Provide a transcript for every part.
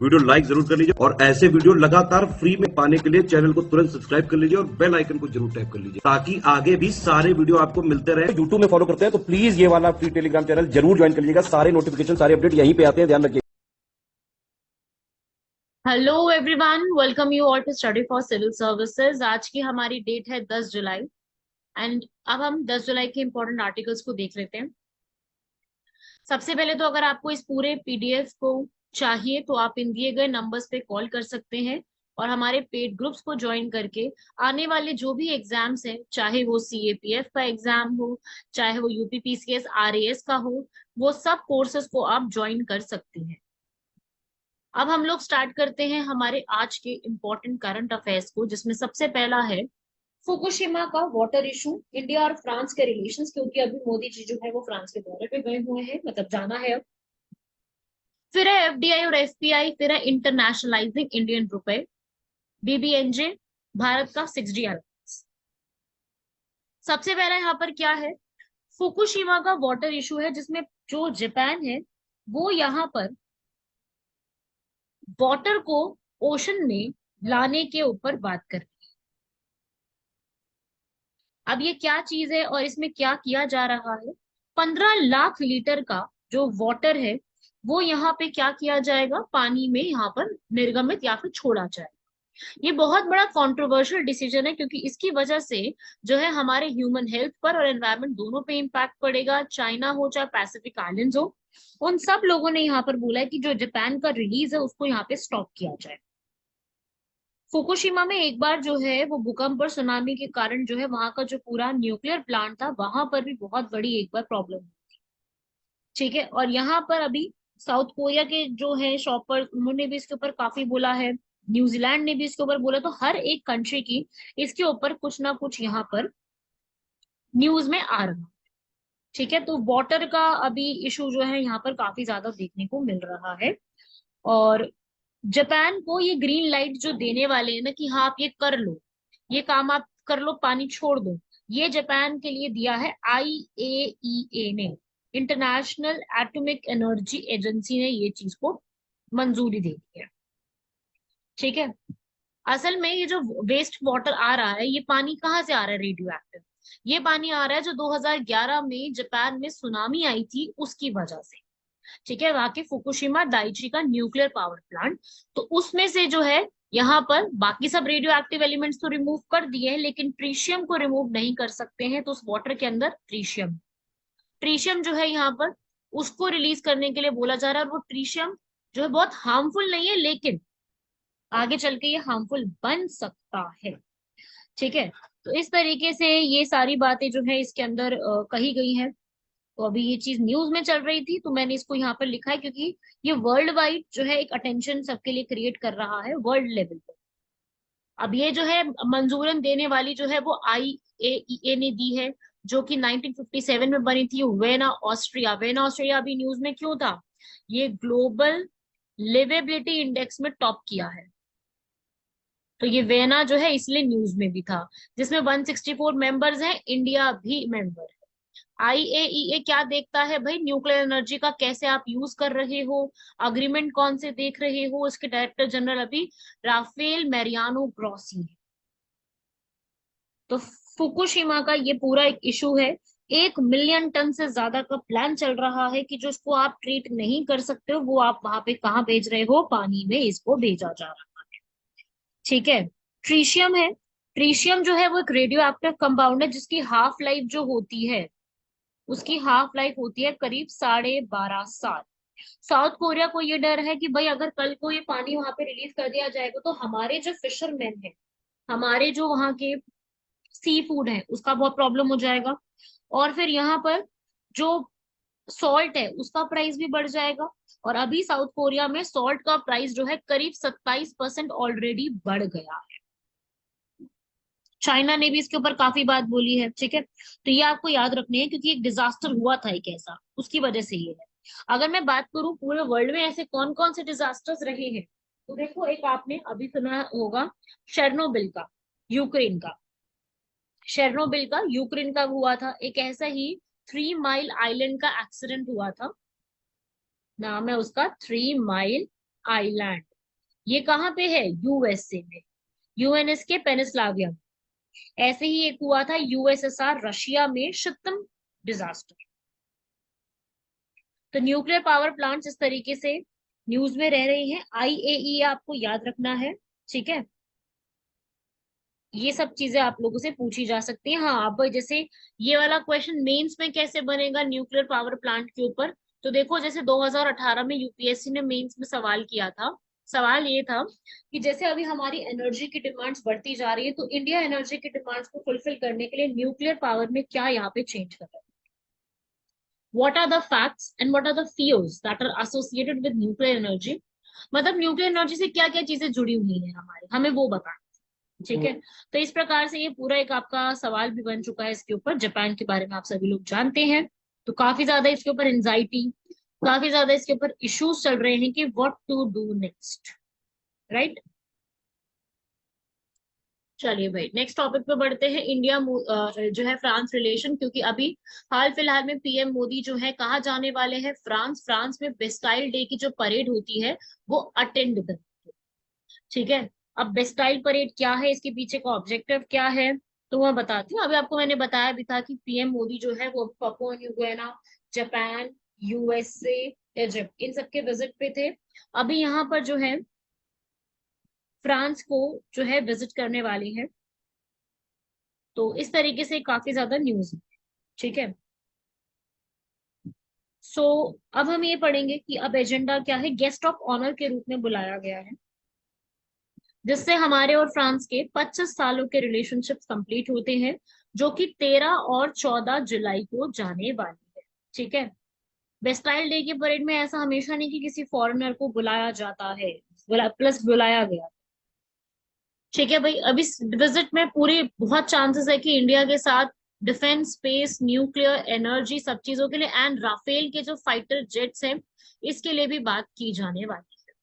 Video like जरूर कर लीजिए और ऐसे वीडियो लगातार फ्री में पाने के लिए चैनल को तुरंत सब्सक्राइब कर लीजिए और बेल आइकन को जरूर टैप कर लीजिए ताकि आगे भी सारे वीडियो आपको मिलते रहे। यूट्यूब में फॉलो करते हैं तो प्लीज ये वाला फ्री टेलीग्राम चैनल जरूर ज्वाइन कर लीजिएगा। सारे नोटिफिकेशन, सारे अपडेट यहीं पे आते हैं, ध्यान रखिए। Hello everyone, welcome you all to study for civil services. आज की हमारी डेट है 10 जुलाई एंड अब हम 10 जुलाई के इंपॉर्टेंट आर्टिकल्स को देख लेते हैं। सबसे पहले तो अगर आपको इस पूरे पीडीएफ को चाहिए तो आप इन दिए गए नंबर्स पे कॉल कर सकते हैं और हमारे पेड ग्रुप्स को ज्वाइन करके आने वाले जो भी एग्जाम्स हैं, चाहे वो सीएपीएफ का एग्जाम हो, चाहे वो यूपीपीसीएस आरएएस का हो, वो सब कोर्सेज को आप ज्वाइन कर सकते हैं। अब हम लोग स्टार्ट करते हैं हमारे आज के इम्पोर्टेंट करंट अफेयर्स को, जिसमें सबसे पहला है फुकुशिमा का वाटर इशू, इंडिया और फ्रांस के रिलेशंस, क्योंकि अभी मोदी जी जो है वो फ्रांस के दौरे पे गए हुए हैं, मतलब जाना है अब। फिर है एफडीआई और एफपीआई, फिर है इंटरनेशनलाइजिंग इंडियन रुपए, बीबीएनजे, भारत का 6G अलायंस। सबसे पहला यहाँ पर क्या है, फुकुशिमा का वाटर इशू है, जिसमें जो जापान है वो यहाँ पर वाटर को ओशन में लाने के ऊपर बात कर रही है। अब ये क्या चीज है और इसमें क्या किया जा रहा है, 15 लाख लीटर का जो वाटर है वो यहाँ पे क्या किया जाएगा, पानी में यहाँ पर निर्गमित या फिर छोड़ा जाएगा। ये बहुत बड़ा कंट्रोवर्शियल डिसीजन है, क्योंकि इसकी वजह से जो है हमारे ह्यूमन हेल्थ पर और एनवायरमेंट दोनों पे इम्पैक्ट पड़ेगा। चाइना हो चाहे पैसिफिक आइलैंड्स हो, उन सब लोगों ने यहाँ पर बोला है कि जो जापान का रिलीज है उसको यहाँ पे स्टॉप किया जाए। फुकुशिमा में एक बार जो है वो भूकंप और सुनामी के कारण जो है वहां का जो पूरा न्यूक्लियर प्लांट था वहां पर भी बहुत बड़ी एक बार प्रॉब्लम हुई। ठीक है, और यहाँ पर अभी साउथ कोरिया के जो है शॉपर, उन्होंने भी इसके ऊपर काफी बोला है, न्यूजीलैंड ने भी इसके ऊपर बोला, तो हर एक कंट्री की इसके ऊपर कुछ ना कुछ यहाँ पर न्यूज में आ रहा है। ठीक है, तो वाटर का अभी इशू जो है यहाँ पर काफी ज्यादा देखने को मिल रहा है। और जापान को ये ग्रीन लाइट जो देने वाले हैं ना कि हाँ आप ये कर लो, ये काम आप कर लो, पानी छोड़ दो, ये जापान के लिए दिया है आईएईए ने, इंटरनेशनल एटॉमिक एनर्जी एजेंसी ने ये चीज को मंजूरी दे दी है। ठीक है, असल में ये जो वेस्ट वाटर आ रहा है, ये पानी कहाँ से आ रहा है, रेडियो एक्टिव। ये पानी आ रहा है जो 2011 में जापान में सुनामी आई थी उसकी वजह से। ठीक है, वहां के फुकुशिमा दाइची का न्यूक्लियर पावर प्लांट, तो उसमें से जो है यहाँ पर बाकी सब रेडियो एक्टिव एलिमेंट्स तो रिमूव कर दिए हैं, लेकिन ट्रीशियम को रिमूव नहीं कर सकते हैं। तो उस वाटर के अंदर ट्रीशियम ट्रीशियम जो है यहाँ पर उसको रिलीज करने के लिए बोला जा रहा है। और वो ट्रीशियम जो है बहुत हार्मफुल नहीं है, लेकिन आगे चल के ये हार्मफुल बन सकता है। ठीक है, तो इस तरीके से ये सारी बातें जो है इसके अंदर कही गई हैं। तो अभी ये चीज न्यूज में चल रही थी तो मैंने इसको यहाँ पर लिखा है, क्योंकि ये वर्ल्ड वाइड जो है एक अटेंशन सबके लिए क्रिएट कर रहा है वर्ल्ड लेवल पर। अब ये जो है मंजूरन देने वाली जो है वो आईएईए ने दी है, जो कि 1957 में बनी थी, वेना ऑस्ट्रिया। वेना ऑस्ट्रिया अभी न्यूज में क्यों था, ये ग्लोबल लिवेबिलिटी इंडेक्स में टॉप किया है, तो ये वेना जो है इसलिए न्यूज में भी था, जिसमें 164 मेंबर्स हैं, इंडिया भी मेंबर है। आईएईए क्या देखता है भाई, न्यूक्लियर एनर्जी का कैसे आप यूज कर रहे हो, अग्रीमेंट कौन से देख रहे हो। इसके डायरेक्टर जनरल अभी राफेल मैरियानो ग्रोसी है। तो फुकुशिमा का ये पूरा एक इशू है, 1 मिलियन टन से ज्यादा का प्लान चल रहा है कि जो इसको आप ट्रीट नहीं कर सकते हो वो आप वहां पे कहाँ भेज रहे हो, पानी में इसको भेजा जा रहा है। ठीक है, ट्रीशियम है, ट्रीशियम जो है वो एक रेडियो एक्टिव कंपाउंड है, जिसकी हाफ लाइफ जो होती है, उसकी हाफ लाइफ होती है करीब 12.5 साल। साउथ कोरिया को ये डर है कि भाई अगर कल को ये पानी वहां पे रिलीज कर दिया जाएगा तो हमारे जो फिशरमैन है, हमारे जो वहाँ के सी फूड है, उसका बहुत प्रॉब्लम हो जाएगा। और फिर यहाँ पर जो सॉल्ट है उसका प्राइस भी बढ़ जाएगा। और अभी साउथ कोरिया में सॉल्ट का प्राइस जो है करीब 27% ऑलरेडी बढ़ गया है। चाइना ने भी इसके ऊपर काफी बात बोली है। ठीक है, तो ये आपको याद रखनी है, क्योंकि एक डिजास्टर हुआ था एक ऐसा, उसकी वजह से ये है। अगर मैं बात करूं पूरे वर्ल्ड में ऐसे कौन कौन से डिजास्टर्स रहे हैं, तो देखो, एक आपने अभी सुना होगा शेरनोबिल का, यूक्रेन का। शेरनोबिल का यूक्रेन का हुआ था, एक ऐसा ही 3 माइल आइलैंड का एक्सीडेंट हुआ था, नाम है उसका 3 माइल आइलैंड। ये कहाँ पे है? यूएसए में, यूएनएस के पेनिसलाविया में। ऐसे ही एक हुआ था यूएसएसआर रशिया में, शितम डिजास्टर। तो न्यूक्लियर पावर प्लांट्स इस तरीके से न्यूज में रह रही हैं। आईएई आपको याद रखना है, ठीक है। ये सब चीजें आप लोगों से पूछी जा सकती हैं। हाँ, अब जैसे ये वाला क्वेश्चन मेंस में कैसे बनेगा न्यूक्लियर पावर प्लांट के ऊपर, तो देखो जैसे 2018 में यूपीएससी ने मेंस में सवाल किया था। सवाल ये था कि जैसे अभी हमारी एनर्जी की डिमांड्स बढ़ती जा रही है, तो इंडिया एनर्जी की डिमांड्स को फुलफिल करने के लिए न्यूक्लियर पावर में क्या यहाँ पे चेंज कर रहा है। What are the facts and what are the fears that are associated with nuclear energy? मतलब न्यूक्लियर एनर्जी से क्या क्या चीजें जुड़ी हुई हैं हमारी, हमें वो बताना, ठीक है। तो इस प्रकार से ये पूरा एक आपका सवाल भी बन चुका है इसके ऊपर। जापान के बारे में आप सभी लोग जानते हैं, तो काफी ज्यादा इसके ऊपर एंजाइटी, काफी ज्यादा इसके ऊपर इश्यूज चल रहे हैं कि what to do next, right. चलिए भाई, नेक्स्ट टॉपिक पे बढ़ते हैं। इंडिया जो है फ्रांस रिलेशन, क्योंकि अभी हाल फिलहाल में पीएम मोदी जो है कहाँ जाने वाले हैं? फ्रांस। फ्रांस में बेस्टाइल डे की जो परेड होती है वो अटेंड कर, ठीक है। अब बेस्टाइल परेड क्या है, इसके पीछे का ऑब्जेक्टिव क्या है, तो मैं बताती हूँ। अभी आपको मैंने बताया भी था कि पीएम मोदी जो है वो Papua New Guinea, Japan, USA, Egypt, इन सबके विजिट पे थे। अभी यहाँ पर जो है फ्रांस को जो है विजिट करने वाली है। तो इस तरीके से काफी ज्यादा न्यूज है, ठीक है। सो अब हम ये पढ़ेंगे कि अब एजेंडा क्या है। गेस्ट ऑफ ऑनर के रूप में बुलाया गया है, जिससे हमारे और फ्रांस के 25 सालों के रिलेशनशिप्स कंप्लीट होते हैं, जो कि 13 और 14 जुलाई को जाने वाली है, ठीक है। बेस्टाइल डे के परेड में ऐसा हमेशा नहीं कि किसी फॉरेनर को बुलाया जाता है, प्लस बुलाया गया, ठीक है भाई। अब इस विजिट में पूरी बहुत चांसेस है कि इंडिया के साथ डिफेंस, स्पेस, न्यूक्लियर एनर्जी, सब चीजों के लिए, एंड राफेल के जो फाइटर जेट्स हैं इसके लिए भी बात की जाने वाली है।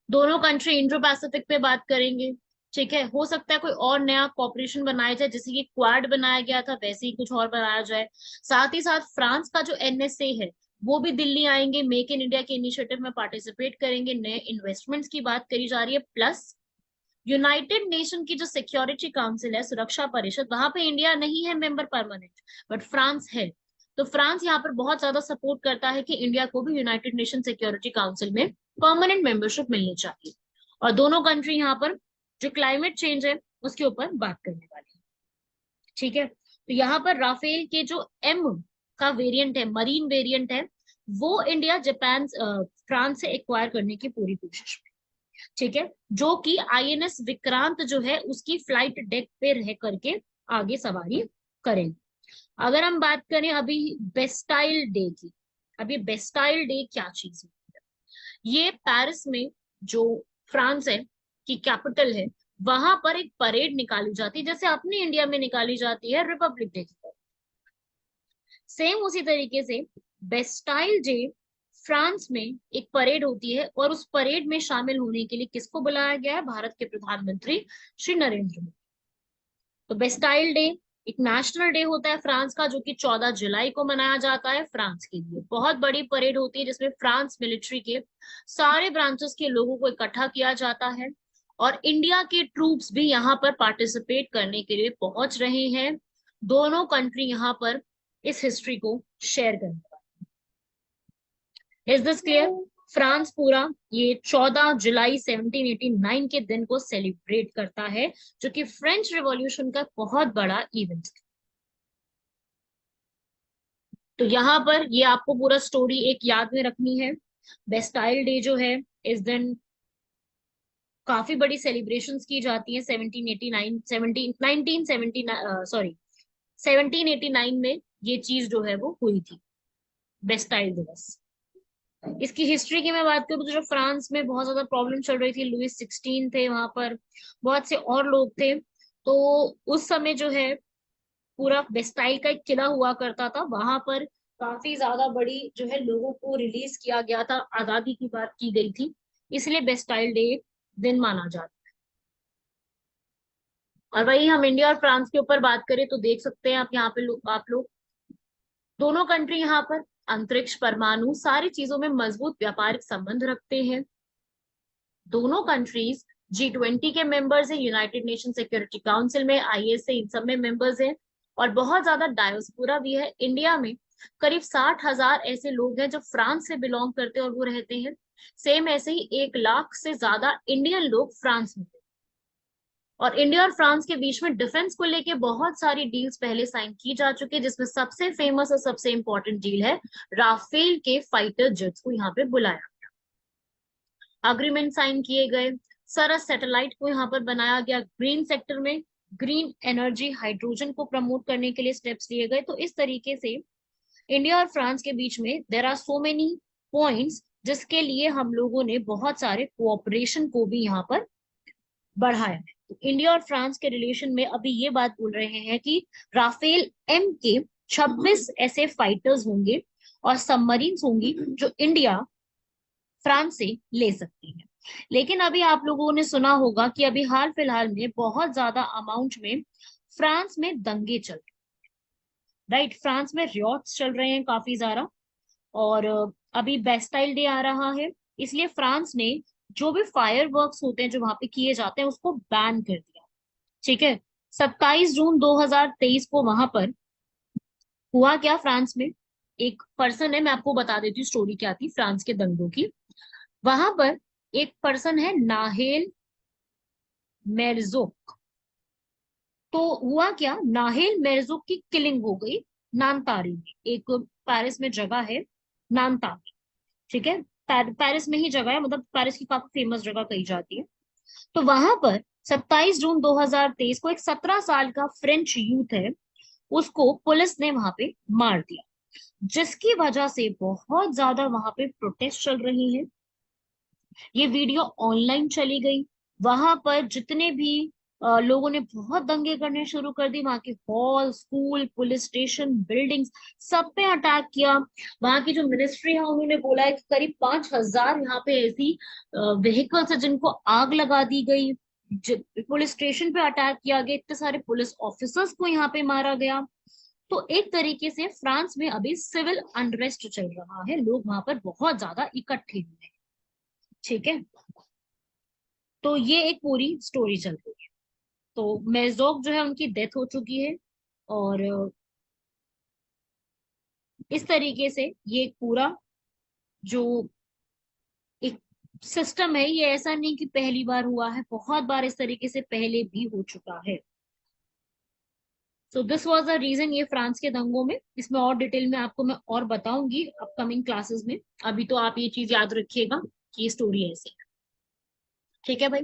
दोनों कंट्री इंडो पैसिफिक पे बात करेंगे, ठीक है। हो सकता है कोई और नया कॉपरेशन बनाया जाए, जैसे कि क्वाड बनाया गया था वैसे ही कुछ और बनाया जाए। साथ ही साथ फ्रांस का जो एनएसए है वो भी दिल्ली आएंगे, मेक इन इंडिया के इनिशिएटिव में पार्टिसिपेट करेंगे, नए इन्वेस्टमेंट्स की बात करी जा रही है। प्लस यूनाइटेड नेशन की जो सिक्योरिटी काउंसिल है, सुरक्षा परिषद, वहां पे इंडिया नहीं है मेंबर परमानेंट, बट फ्रांस है। तो फ्रांस यहाँ पर बहुत ज्यादा सपोर्ट करता है कि इंडिया को भी यूनाइटेड नेशन सिक्योरिटी काउंसिल में परमानेंट मेंबरशिप मिलनी चाहिए। और दोनों कंट्री यहाँ पर जो क्लाइमेट चेंज है उसके ऊपर बात करने वाली है, ठीक है। तो यहाँ पर राफेल के जो एम का वेरिएंट है, मरीन वेरिएंट है, वो इंडिया जापान फ्रांस से एक्वायर करने की पूरी कोशिश में, ठीक है। जो कि आईएनएस विक्रांत जो है उसकी फ्लाइट डेक पे रह करके आगे सवारी करेंगे। अगर हम बात करें अभी बेस्टाइल डे की, अभी बेस्टाइल डे क्या चीज है? ये पेरिस में, जो फ्रांस है की कैपिटल है, वहां पर एक परेड निकाली जाती है, जैसे अपने इंडिया में निकाली जाती है रिपब्लिक डे की। सेम उसी तरीके से बेस्टाइल डे फ्रांस में एक परेड होती है, और उस परेड में शामिल होने के लिए किसको बुलाया गया है? भारत के प्रधानमंत्री श्री नरेंद्र मोदी। तो बेस्टाइल डे एक नेशनल डे होता है फ्रांस का, जो कि 14 जुलाई को मनाया जाता है। फ्रांस के लिए बहुत बड़ी परेड होती है, जिसमें फ्रांस मिलिट्री के सारे ब्रांचेस के लोगों को इकट्ठा किया जाता है, और इंडिया के ट्रूप्स भी यहाँ पर पार्टिसिपेट करने के लिए पहुंच रहे हैं। दोनों कंट्री यहाँ पर इस हिस्ट्री को शेयर करने वाले। Is this clear? फ्रांस पूरा ये 14 जुलाई 1789 के दिन को सेलिब्रेट करता है, जो कि फ्रेंच रिवॉल्यूशन का बहुत बड़ा इवेंट है। तो यहाँ पर ये आपको पूरा स्टोरी एक याद में रखनी है। बेस्टाइल डे जो है, इस दिन काफी बड़ी सेलिब्रेशंस की जाती है। 1789 17 1979 सॉरी 1789 में ये चीज जो है वो हुई थी, बेस्टाइल दिवस। इसकी हिस्ट्री की मैं बात करूँ तो जो फ्रांस में बहुत ज्यादा प्रॉब्लम चल रही थी, लुइस 16 थे वहां पर, बहुत से और लोग थे। तो उस समय जो है पूरा बेस्टाइल का एक किला हुआ करता था, वहां पर काफी ज्यादा बड़ी जो है लोगों को रिलीज किया गया था, आजादी की बात की गई थी, इसलिए बेस्टाइल डे दिन माना जाता है। और वही हम इंडिया और फ्रांस के ऊपर बात करें तो देख सकते हैं आप यहाँ पे आप लोग दोनों कंट्री यहाँ पर अंतरिक्ष, परमाणु, सारी चीजों में मजबूत व्यापारिक संबंध रखते हैं। दोनों कंट्रीज G20 के मेंबर्स हैं, यूनाइटेड नेशन सिक्योरिटी काउंसिल में, IS से इन सब में मेंबर्स हैं, और बहुत ज्यादा डायोस्पोरा भी है। इंडिया में करीब 60,000 ऐसे लोग हैं जो फ्रांस से बिलोंग करते हैं और वो रहते हैं। सेम ऐसे ही 1 लाख से ज्यादा इंडियन लोग फ्रांस में हैं। और इंडिया और फ्रांस के बीच में डिफेंस को लेके बहुत सारी डील्स पहले साइन की जा चुकी है, जिसमें सबसे फेमस और सबसे इंपॉर्टेंट डील है राफेल के फाइटर जेट्स को यहाँ पे बुलाया, अग्रीमेंट साइन किए गए। सरस सैटेलाइट को यहाँ पर बनाया गया, ग्रीन सेक्टर में ग्रीन एनर्जी हाइड्रोजन को प्रमोट करने के लिए स्टेप्स लिए गए। तो इस तरीके से इंडिया और फ्रांस के बीच में there are so many points जिसके लिए हम लोगों ने बहुत सारे कोऑपरेशन को भी यहाँ पर बढ़ाया है। तो इंडिया और फ्रांस के रिलेशन में अभी ये बात बोल रहे हैं कि राफेल एम के 26 ऐसे फाइटर्स होंगे और सबमरीन्स होंगी जो इंडिया फ्रांस से ले सकती है। लेकिन अभी आप लोगों ने सुना होगा कि अभी हाल फिलहाल में बहुत ज्यादा अमाउंट में फ्रांस में दंगे चल रहे, राइट, फ्रांस में रियॉट्स चल रहे हैं काफी ज्यादा। और अभी बेस्टाइल डे आ रहा है, इसलिए फ्रांस ने जो भी फायर वर्क्स होते हैं जो वहां पे किए जाते हैं उसको बैन कर दिया। ठीक है, 27 जून 2023 को वहां पर हुआ क्या, फ्रांस में एक पर्सन है, मैं आपको बता देती हूँ स्टोरी क्या थी फ्रांस के दंगों की। वहां पर एक पर्सन है नाहेल मेरज़ोक। तो हुआ क्या, नाहेल मेरज़ोक की किलिंग हो गई नानतारी में, एक पेरिस में जगह है नानतारी। ठीक है, पेरिस में ही जगह है, मतलब पेरिस की काफी फेमस जगह कही जाती है। तो वहां पर 27 जून 2023 को एक 17 साल का फ्रेंच यूथ है, उसको पुलिस ने वहां पे मार दिया, जिसकी वजह से बहुत ज्यादा वहां पे प्रोटेस्ट चल रही है। ये वीडियो ऑनलाइन चली गई, वहां पर जितने भी लोगों ने बहुत दंगे करने शुरू कर दी, वहां के hall, school, police station, buildings, सब पे अटैक किया। वहां की जो मिनिस्ट्री है उन्होंने बोला है कि करीब 5,000 यहाँ पे ऐसी व्हीकल्स है जिनको आग लगा दी गई। पुलिस स्टेशन पे अटैक किया गया, इतने सारे पुलिस ऑफिसर्स को यहाँ पे मारा गया। तो एक तरीके से फ्रांस में अभी सिविल अनरेस्ट चल रहा है, लोग वहां पर बहुत ज्यादा इकट्ठे हुए हैं। ठीक है, तो ये एक पूरी स्टोरी चल रही है। तो मेजोक जो है उनकी डेथ हो चुकी है, और इस तरीके से ये एक पूरा जो एक सिस्टम है, ये ऐसा नहीं कि पहली बार हुआ है, बहुत बार इस तरीके से पहले भी हो चुका है। So this was the reason ये फ्रांस के दंगों में। इसमें और डिटेल में आपको मैं और बताऊंगी अपकमिंग क्लासेस में। अभी तो आप ये चीज याद रखिएगा कि ये स्टोरी ऐसी है। ठीक है भाई,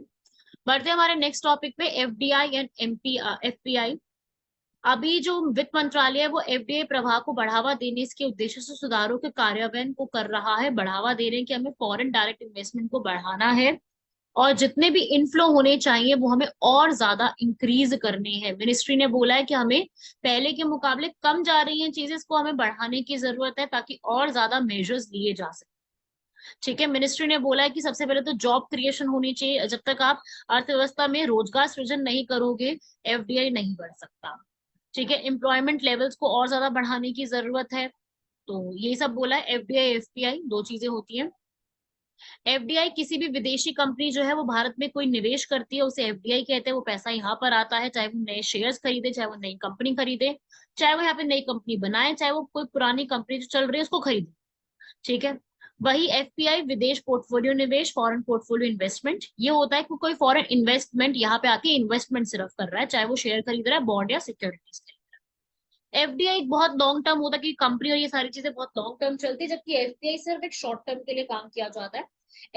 बढ़ते हैं हमारे नेक्स्ट टॉपिक पे, FDI एंड FPI। अभी जो वित्त मंत्रालय है वो FDI प्रवाह को बढ़ावा देने के उद्देश्य से सुधारों के कार्यान्वयन को कर रहा है, बढ़ावा दे रहे हैं कि हमें फॉरेन डायरेक्ट इन्वेस्टमेंट को बढ़ाना है, और जितने भी इनफ्लो होने चाहिए वो हमें और ज्यादा इंक्रीज करने हैं। मिनिस्ट्री ने बोला है कि हमें पहले के मुकाबले कम जा रही हैं चीजें, इसको हमें बढ़ाने की जरूरत है ताकि और ज्यादा मेजर्स लिए जा सके। ठीक है, मिनिस्ट्री ने बोला है कि सबसे पहले तो जॉब क्रिएशन होनी चाहिए, जब तक आप अर्थव्यवस्था में रोजगार सृजन नहीं करोगे FDI नहीं बढ़ सकता। ठीक है, एम्प्लॉयमेंट लेवल्स को और ज्यादा बढ़ाने की जरूरत है। तो ये सब बोला है, FDI FPI दो चीजें होती हैं। FDI किसी भी विदेशी कंपनी जो है वो भारत में कोई निवेश करती है उसे FDI कहते हैं। वो पैसा यहाँ पर आता है, चाहे वो नए शेयर्स खरीदे, चाहे वो नई कंपनी खरीदे, चाहे वो यहाँ पे नई कंपनी बनाए, चाहे वो कोई पुरानी कंपनी जो चल रही है उसको खरीदे। ठीक है, वही FPI विदेश पोर्टफोलियो निवेश, फॉरेन पोर्टफोलियो इन्वेस्टमेंट, ये होता है कि कोई फॉरेन इन्वेस्टमेंट यहाँ पे आके इन्वेस्टमेंट सिर्फ कर रहा है, चाहे वो शेयर खरीद रहा है, बॉन्ड या सिक्योरिटीज खरीद रहा है। FDI एक बहुत लॉन्ग टर्म होता है कि कंपनी और ये सारी चीजें बहुत लॉन्ग टर्म चलती है, जबकि FPI सिर्फ एक शॉर्ट टर्म के लिए काम किया जाता है।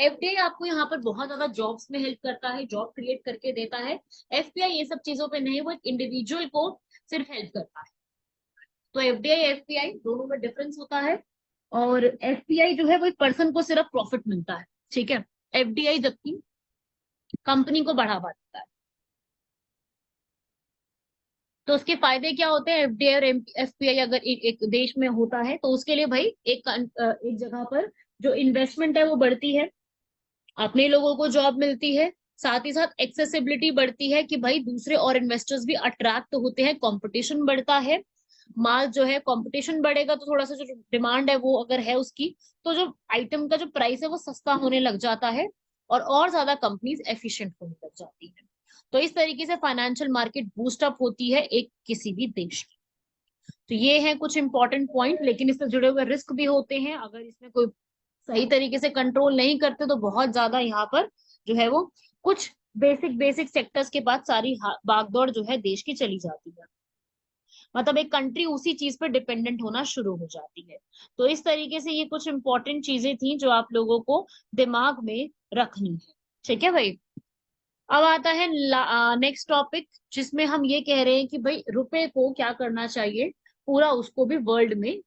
FDI आपको यहाँ पर बहुत ज्यादा जॉब्स में हेल्प करता है, जॉब क्रिएट करके देता है। FPI ये सब चीजों पे नहीं, वो एक इंडिविजुअल को सिर्फ हेल्प करता है। तो FDI FPI दोनों में डिफरेंस होता है। और FPI जो है वो एक पर्सन को सिर्फ प्रॉफिट मिलता है। ठीक है, FDI जबकि कंपनी को बढ़ावा देता है। तो उसके फायदे क्या होते हैं, FDI और FPI अगर एक देश में होता है तो उसके लिए भाई एक जगह पर जो इन्वेस्टमेंट है वो बढ़ती है, अपने लोगों को जॉब मिलती है, साथ ही साथ एक्सेसिबिलिटी बढ़ती है कि भाई दूसरे और इन्वेस्टर्स भी अट्रैक्ट होते हैं, कंपटीशन बढ़ता है। माल जो है, कंपटीशन बढ़ेगा तो थोड़ा सा जो डिमांड है वो अगर है उसकी, तो जो आइटम का जो प्राइस है वो सस्ता होने लग जाता है, और ज्यादा कंपनीज एफिशिएंट होने लग जाती है। तो इस तरीके से फाइनेंशियल मार्केट बूस्ट अप होती है एक किसी भी देश की। तो ये है कुछ इंपॉर्टेंट पॉइंट, लेकिन इससे जुड़े हुए रिस्क भी होते हैं। अगर इसमें कोई सही तरीके से कंट्रोल नहीं करते तो बहुत ज्यादा यहाँ पर जो है वो कुछ बेसिक बेसिक सेक्टर्स के बाद सारी भागदौड़ जो है देश की चली जाती है। मतलब एक कंट्री उसी चीज पर डिपेंडेंट होना शुरू हो जाती है। तो इस तरीके से ये कुछ इंपॉर्टेंट चीजें थी जो आप लोगों को दिमाग में रखनी है। ठीक है भाई। अब आता है नेक्स्ट टॉपिक, जिसमें हम ये कह रहे हैं कि भाई रुपए को क्या करना चाहिए, पूरा उसको भी वर्ल्ड में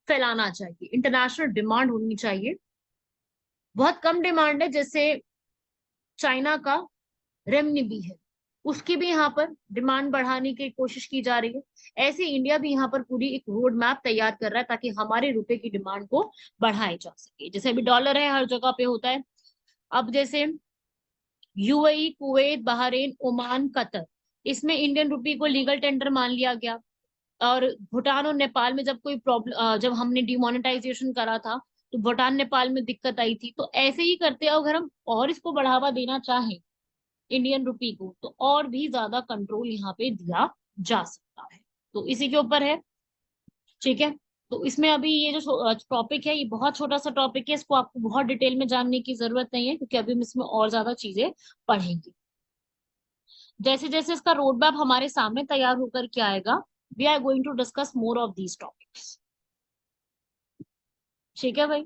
फैलाना चाहिए, इंटरनेशनल डिमांड होनी चाहिए। बहुत कम डिमांड है, जैसे चाइना का रेमनिबी है, उसकी भी यहाँ पर डिमांड बढ़ाने की कोशिश की जा रही है। ऐसे इंडिया भी यहाँ पर पूरी एक रोड मैप तैयार कर रहा है ताकि हमारे रुपए की डिमांड को बढ़ाया जा सके। जैसे अभी डॉलर है, हर जगह पे होता है। अब जैसे UAE, Kuwait, Bahrain, Oman, Qatar, इसमें इंडियन रुपी को लीगल टेंडर मान लिया गया। और भूटान और नेपाल में जब कोई प्रॉब्लम, जब हमने डिमोनेटाइजेशन करा था तो भूटान नेपाल में दिक्कत आई थी। तो ऐसे ही करते हैं, अगर हम और इसको बढ़ावा देना चाहें इंडियन रुपी को, तो और भी ज्यादा कंट्रोल यहाँ पे दिया जा सकता है। तो इसी के ऊपर है। ठीक है। तो इसमें अभी ये जो टॉपिक है, ये बहुत छोटा सा टॉपिक है, इसको आपको बहुत डिटेल में जानने की जरूरत नहीं है, क्योंकि अभी हम इसमें और ज्यादा चीजें पढ़ेंगे। जैसे जैसे इसका रोड मैप हमारे सामने तैयार होकर के आएगा, we are going to discuss more of these topics. ठीक है भाई।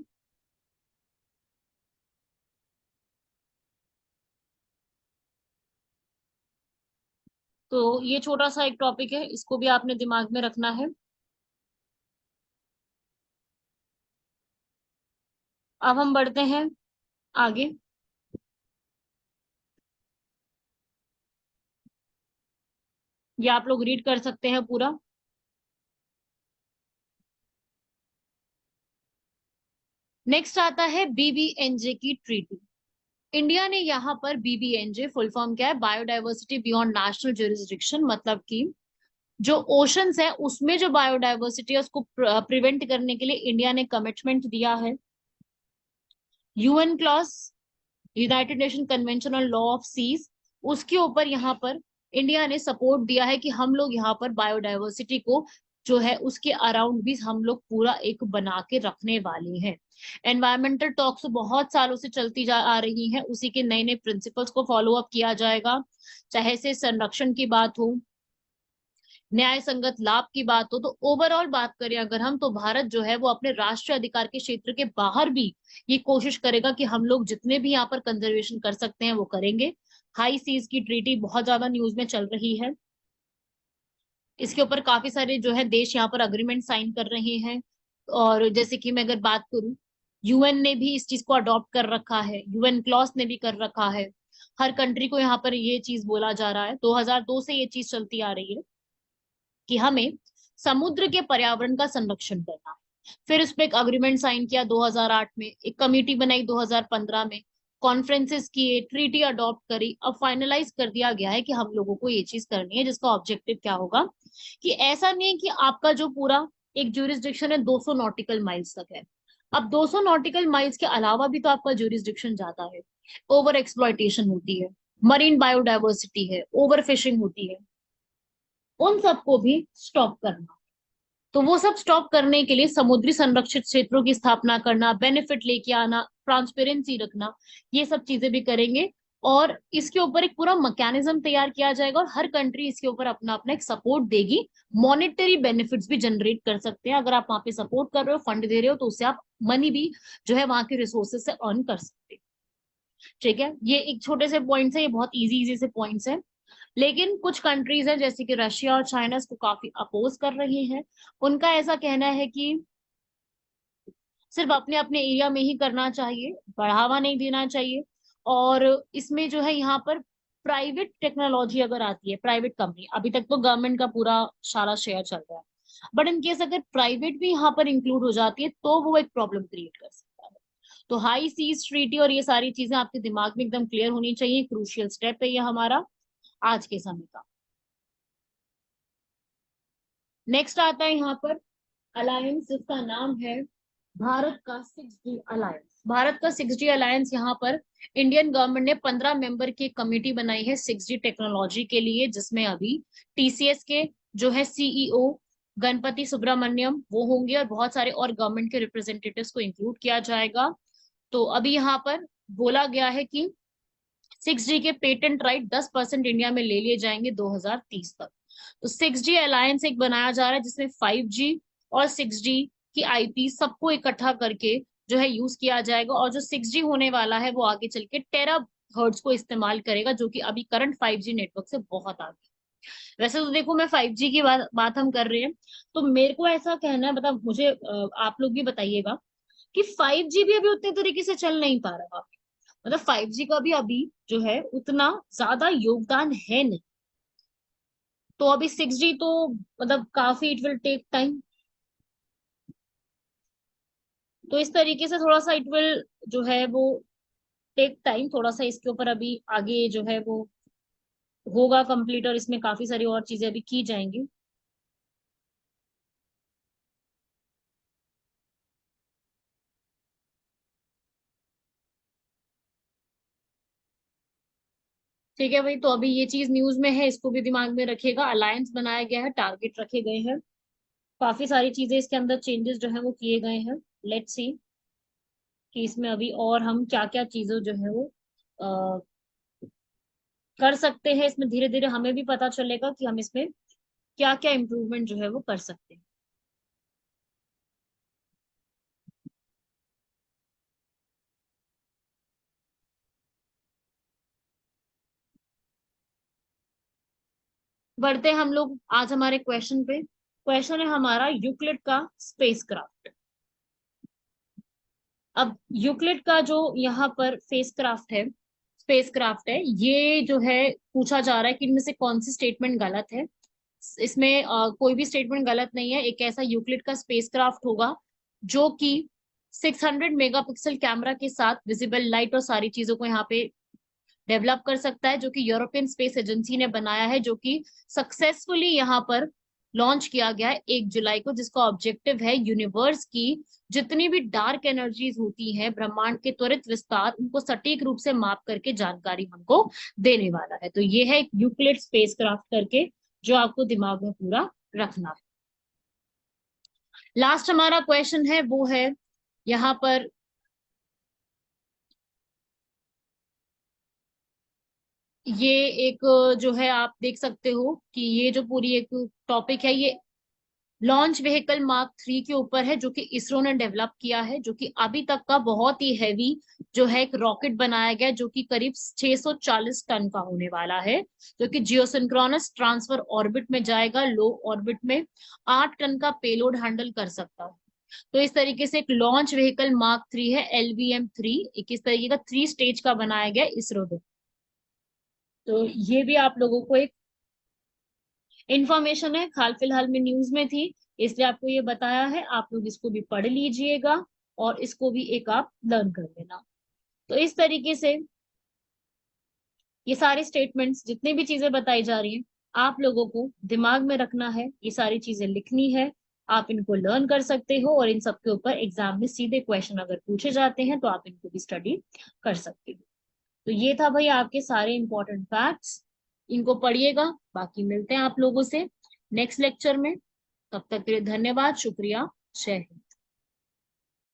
तो ये छोटा सा एक टॉपिक है, इसको भी आपने दिमाग में रखना है। अब हम बढ़ते हैं आगे। ये आप लोग रीड कर सकते हैं पूरा। नेक्स्ट आता है बीबीएनजे की ट्रीटी। इंडिया ने यहाँ पर बीबीएनजे, फुल फॉर्म क्या है, बायोडायवर्सिटी बियॉन्ड नेशनल ज्यूरिसडिक्शन, मतलब कि जो ओशंस है उसमें जो बायोडायवर्सिटी है उसको प्रिवेंट करने के लिए इंडिया ने कमिटमेंट दिया है। UN clause, United Nation convention on law of seas, उसके ऊपर यहाँ पर इंडिया ने सपोर्ट दिया है कि हम लोग यहाँ पर बायोडायवर्सिटी को जो है उसके अराउंड भी हम लोग पूरा एक बना के रखने वाले हैं। एनवायरमेंटल टॉक्स बहुत सालों से चलती जा आ रही हैं, उसी के नए नए प्रिंसिपल्स को फॉलो अप किया जाएगा। चाहे से संरक्षण की बात हो, न्याय संगत लाभ की बात हो, तो ओवरऑल बात करें अगर हम, तो भारत जो है वो अपने राष्ट्रीय अधिकार के क्षेत्र के बाहर भी ये कोशिश करेगा कि हम लोग जितने भी यहाँ पर कंजर्वेशन कर सकते हैं वो करेंगे। हाई सीज की ट्रीटी बहुत ज्यादा न्यूज में चल रही है, इसके ऊपर काफी सारे जो है देश यहाँ पर अग्रीमेंट साइन कर रहे हैं। और जैसे कि मैं अगर बात करूं, यूएन ने भी इस चीज को अडॉप्ट कर रखा है, यूएन क्लॉस ने भी कर रखा है। हर कंट्री को यहाँ पर ये चीज बोला जा रहा है, 2002 से ये चीज चलती आ रही है कि हमें समुद्र के पर्यावरण का संरक्षण करना है। फिर उस पर एक अग्रीमेंट साइन किया 2008 में, एक कमेटी बनाई 2015 में, कॉन्फ्रेंसेस किए, ट्रीटी अडॉप्ट करी, अब फाइनलाइज कर दिया गया है कि हम लोगों को ये चीज करनी है, जिसका ऑब्जेक्टिव क्या होगा कि ऐसा नहीं है कि आपका जो पूरा एक ज्यूरिसडिक्शन है 200 नॉटिकल माइल्स तक है। अब 200 नॉटिकल माइल्स के अलावा भी तो आपका ज्यूरिसडिक्शन जाता है। ओवर एक्सप्लॉयटेशन होती है, मरीन बायोडायवर्सिटी है, ओवर फिशिंग होती है, उन सबको भी स्टॉप करना। तो वो सब स्टॉप करने के लिए समुद्री संरक्षित क्षेत्रों की स्थापना करना, बेनिफिट लेके आना, ट्रांसपेरेंसी रखना, ये सब चीजें भी करेंगे। और इसके ऊपर एक पूरा मैकेनिज्म तैयार किया जाएगा और हर कंट्री इसके ऊपर अपना अपना एक सपोर्ट देगी। मॉनेटरी बेनिफिट्स भी जनरेट कर सकते हैं, अगर आप वहां पे सपोर्ट कर रहे हो, फंड दे रहे हो, तो उससे आप मनी भी जो है वहां के रिसोर्सेज से अर्न कर सकते हैं। ठीक है। ये एक छोटे से पॉइंट्स है, ये बहुत इजी इजी से पॉइंट्स है। लेकिन कुछ कंट्रीज हैं जैसे कि रशिया और चाइना इसको काफी अपोज कर रही हैं। उनका ऐसा कहना है कि सिर्फ अपने अपने एरिया में ही करना चाहिए, बढ़ावा नहीं देना चाहिए। और इसमें जो है यहाँ पर प्राइवेट टेक्नोलॉजी अगर आती है, प्राइवेट कंपनी, अभी तक तो गवर्नमेंट का पूरा सारा शेयर चल रहा है, बट इन केस अगर प्राइवेट भी यहाँ पर इंक्लूड हो जाती है तो वो एक प्रॉब्लम क्रिएट कर सकता है। तो हाई सीज ट्रीटी और ये सारी चीजें आपके दिमाग में एकदम क्लियर होनी चाहिए, क्रूशियल स्टेप है ये हमारा आज के समय का। नेक्स्ट आता है यहाँ पर अलायंस, जिसका नाम है भारत का 6G अलायंस। भारत का 6G अलायंस, यहाँ पर इंडियन गवर्नमेंट ने 15 मेंबर की कमेटी बनाई है 6G टेक्नोलॉजी के लिए, जिसमें अभी टीसीएस के जो है सीईओ गणपति सुब्रमण्यम वो होंगे और बहुत सारे और गवर्नमेंट के रिप्रेजेंटेटिव्स को इंक्लूड किया जाएगा। तो अभी यहाँ पर बोला गया है कि 6G के पेटेंट राइट 10% इंडिया में ले लिए जाएंगे 2030 तक। तो 6G अलायंस एक बनाया जा रहा है जिसमें 5G और 6G की आईपी सबको इकट्ठा करके जो है यूज किया जाएगा, और जो 6G होने वाला है वो आगे चल के टेरा हर्ट्ज को इस्तेमाल करेगा, जो कि अभी करंट 5G नेटवर्क से बहुत आगे। वैसे तो देखो, मैं 5G की बात हम कर रहे हैं, तो मेरे को ऐसा कहना है, मतलब मुझे आप लोग भी बताइएगा कि 5G भी अभी उतने तरीके से चल नहीं पा रहा। मतलब 5G का भी अभी जो है उतना ज्यादा योगदान है नहीं। तो अभी 6G तो मतलब काफी इट विल टेक टाइम। तो इस तरीके से थोड़ा सा इट विल जो है वो टेक टाइम, थोड़ा सा इसके ऊपर अभी आगे जो है वो होगा कंप्लीट, और इसमें काफी सारी और चीजें अभी की जाएंगी। ठीक है भाई, तो अभी ये चीज न्यूज में है, इसको भी दिमाग में रखिएगा। अलायंस बनाया गया है, टारगेट रखे गए हैं, काफी सारी चीजें इसके अंदर चेंजेस जो है वो किए गए हैं। लेट्स सी कि इसमें अभी और हम क्या क्या चीजें जो है वो कर सकते हैं। इसमें धीरे धीरे हमें भी पता चलेगा कि हम इसमें क्या क्या इम्प्रूवमेंट जो है वो कर सकते हैं। बढ़ते हैं हम लोग आज हमारे क्वेश्चन पे। क्वेश्चन है हमारा यूक्लिड का स्पेसक्राफ्ट। अब यूक्लिड का जो यहाँ पर स्पेसक्राफ्ट है, ये जो है पूछा जा रहा है कि इनमें से कौन सी स्टेटमेंट गलत है। इसमें कोई भी स्टेटमेंट गलत नहीं है। एक ऐसा यूक्लिड का स्पेसक्राफ्ट होगा जो कि 600 मेगापिक्सल कैमरा के साथ विजिबल लाइट और सारी चीजों को यहाँ पे डेवलप कर सकता है, जो कि यूरोपियन स्पेस एजेंसी ने बनाया है, जो कि सक्सेसफुली यहाँ पर लॉन्च किया गया है 1 जुलाई को, जिसका ऑब्जेक्टिव है यूनिवर्स की जितनी भी डार्क एनर्जीज होती हैं, ब्रह्मांड के त्वरित विस्तार, उनको सटीक रूप से माप करके जानकारी हमको देने वाला है। तो ये है यूक्लिड स्पेसक्राफ्ट करके, जो आपको दिमाग में पूरा रखना है। लास्ट हमारा क्वेश्चन है वो है यहाँ पर, ये एक जो है आप देख सकते हो कि ये जो पूरी एक टॉपिक है, ये लॉन्च व्हीकल मार्क 3 के ऊपर है, जो कि इसरो ने डेवलप किया है, जो कि अभी तक का बहुत ही हैवी जो है एक रॉकेट बनाया गया, जो कि करीब 640 टन का होने वाला है, जो कि जियोसिंक्रोनस ट्रांसफर ऑर्बिट में जाएगा। लो ऑर्बिट में 8 टन का पेलोड हैंडल कर सकता है। तो इस तरीके से एक लॉन्च व्हीकल मार्क 3 है, LVM-3, एक इस तरीके का 3 स्टेज का बनाया गया इसरो द्वारा। तो ये भी आप लोगों को एक इंफॉर्मेशन है, हाल फिलहाल में न्यूज में थी, इसलिए आपको ये बताया है। आप लोग इसको भी पढ़ लीजिएगा और इसको भी एक आप लर्न कर लेना। तो इस तरीके से ये सारी स्टेटमेंट्स, जितनी भी चीजें बताई जा रही हैं, आप लोगों को दिमाग में रखना है, ये सारी चीजें लिखनी है, आप इनको लर्न कर सकते हो, और इन सबके ऊपर एग्जाम में सीधे क्वेश्चन अगर पूछे जाते हैं तो आप इनको भी स्टडी कर सकते हो। तो ये था भाई आपके सारे इंपॉर्टेंट फैक्ट्स, इनको पढ़िएगा। बाकी मिलते हैं आप लोगों से नेक्स्ट लेक्चर में। तब तक के लिए धन्यवाद, शुक्रिया, जय हिंद।